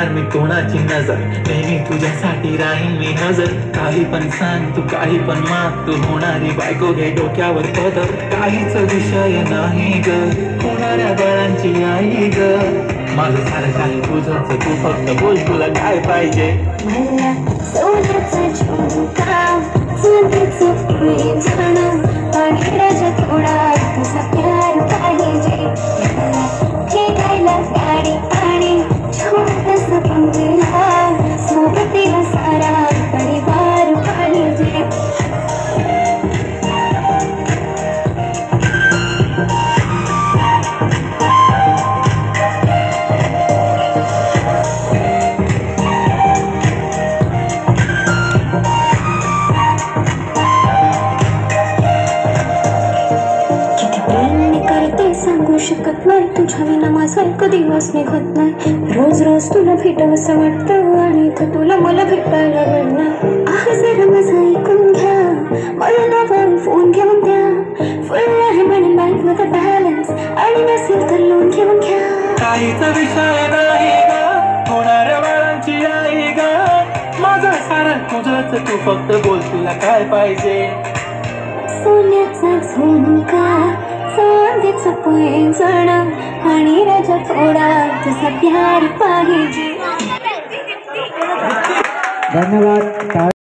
ठेवणार मी कोणाची नजर, नेहमी तुझ्यासाठी राहीन मी हजर. काही पण सांग तू, काही पण माग, तू होणारी बायको घे डोक्यावर पदर. काहीच विषय नाही ग, होणाऱ्या बाळांची आई ग. माझं सारं काही तुझंच, तू फक्त बोल तुला काय पाहिजे. मला सोन्याचा झुमका, चांदीचं पैंजण, पांढऱ्याचा थोडा तुझा प्यार पाहिजे. मला खेळायला गाडी आणि छोटासा बंगला, सोबतीला सारा परिवार पाहिजे. सांगू शकत नाही, तुझ्या विना माझा एक दिवस निघत नाही. रोज रोज तुला भेटावंसं वाटतं आणि इथं तुला मला भेटायला वेळ नाही. जरा माझं ऐकून घ्या, मला नावाने फोन घेऊन द्या. फुल आहे म्हणे बँक मध्ये बॅलन्स, आणि नसेल तर लोन घेऊन घ्या. काहीच विषय नाही ग, होणाऱ्या बाळांची आई ग. माझं सारं तुझंच, तू फक्त बोल तुला काय पाहिजे. सोन्याचा झुमका, चांदीचं पैंजण, आणि राजा थोडा तुझा प्यार पाहिजे. धन्यवाद.